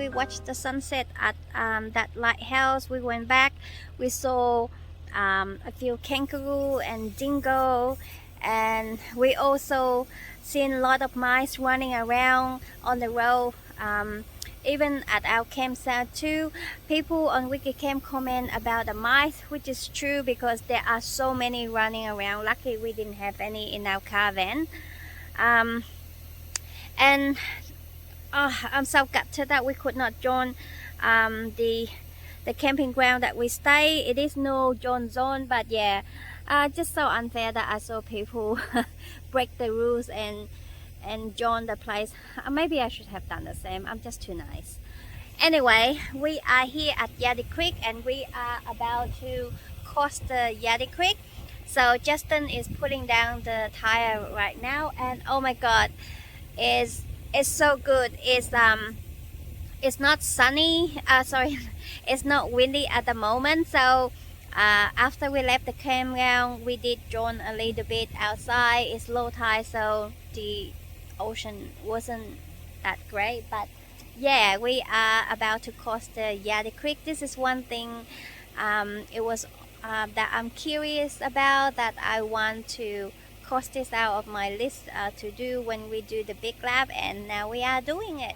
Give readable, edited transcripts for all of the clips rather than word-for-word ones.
we watched the sunset at that lighthouse. We went back, we saw a few kangaroo and dingo, and we also seen a lot of mice running around on the road. Even at our campsite too, people on Wiki Camp comment about the mice, which is true because there are so many running around. Lucky we didn't have any in our caravan. And I'm so gutted that we could not join the camping ground that we stay. It is no join zone, but yeah, just so unfair that I saw people break the rules and join the place. Maybe I should have done the same. I'm just too nice. Anyway, we are here at Yardie Creek and we are about to cross the Yardie Creek. So Justin is putting down the tire right now, and oh my god, it's so good. It's not sunny, sorry, it's not windy at the moment. So after we left the campground, we did join a little bit outside. It's low tide, so the ocean wasn't that great, but yeah, we are about to cross the Yardie Creek. This is one thing it was that I'm curious about, that I want to cross this out of my list to do when we do the big lap, and now we are doing it.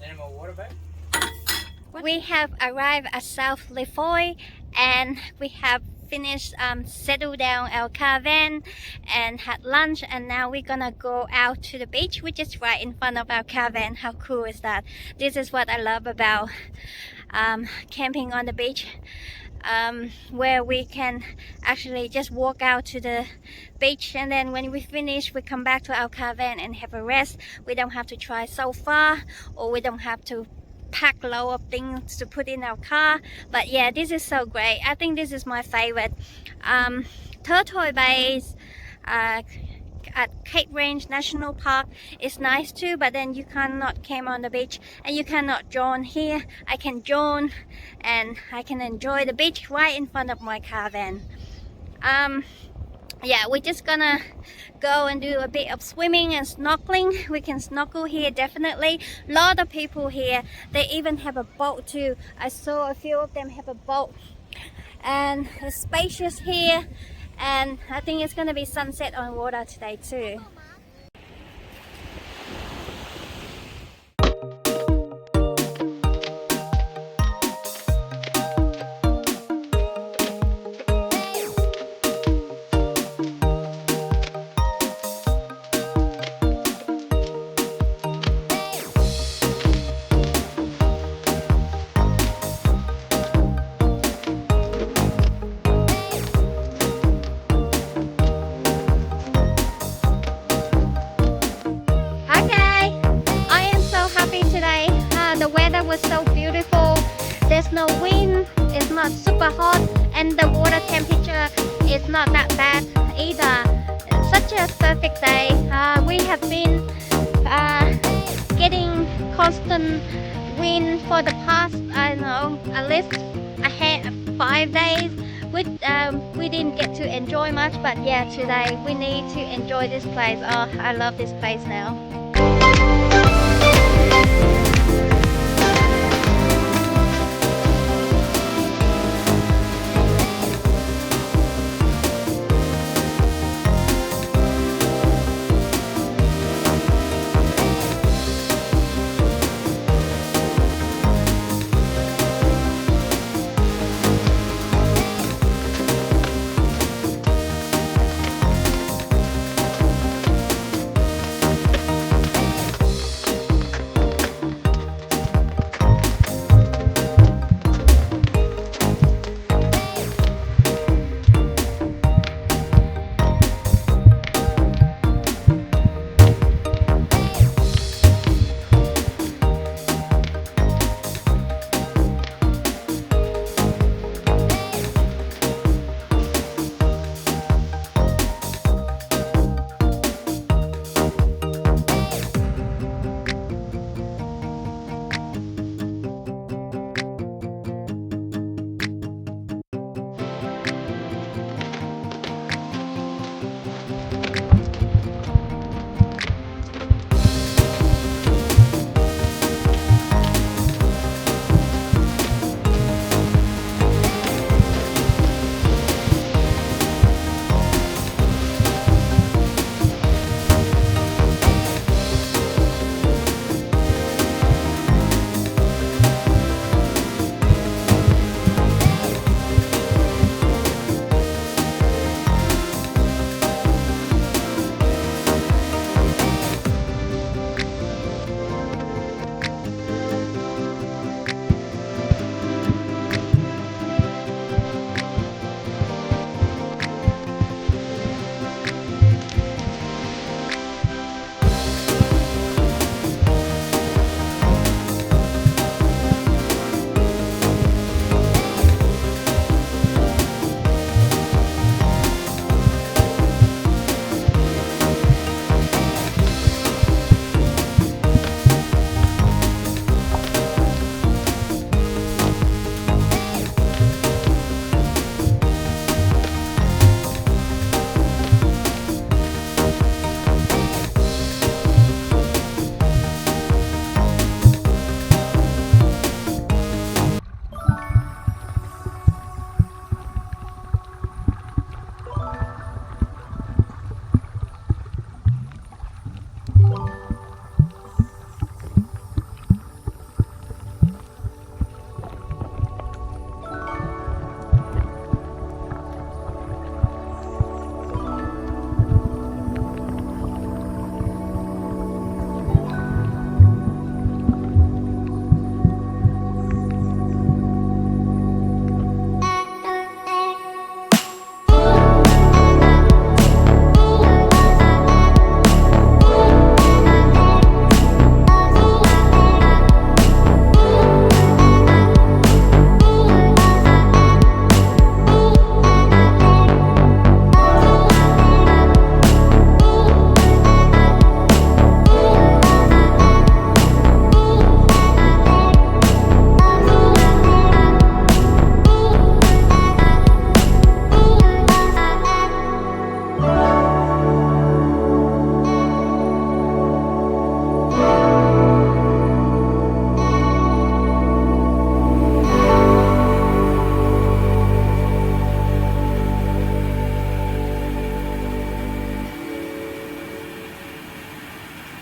Any more water, babe? We have arrived at South Lefroy and we have finished settle down our caravan and had lunch, and now we're gonna go out to the beach, which is right in front of our caravan. How cool is that? This is what I love about camping on the beach, where we can actually just walk out to the beach, and then when we finish we come back to our caravan and have a rest. We don't have to try so far, or we don't have to pack a load of things to put in our car. But yeah, this is so great. I think this is my favorite. Turtle Base at Cape Range National Park is nice too, but then you cannot camp on the beach and you cannot drone here. I can drone and I can enjoy the beach right in front of my caravan. Yeah, we're just gonna go and do a bit of swimming and snorkeling. We can snorkel here definitely. A lot of people here, they even have a boat too. I saw a few of them have a boat, and it's spacious here, and I think it's gonna be sunset on water today too. The weather was so beautiful. There's no wind, it's not super hot, and the water temperature is not that bad either. It's such a perfect day. We have been getting constant wind for the past, I don't know, at least 5 days. We didn't get to enjoy much, but yeah, today we need to enjoy this place. Oh, I love this place now.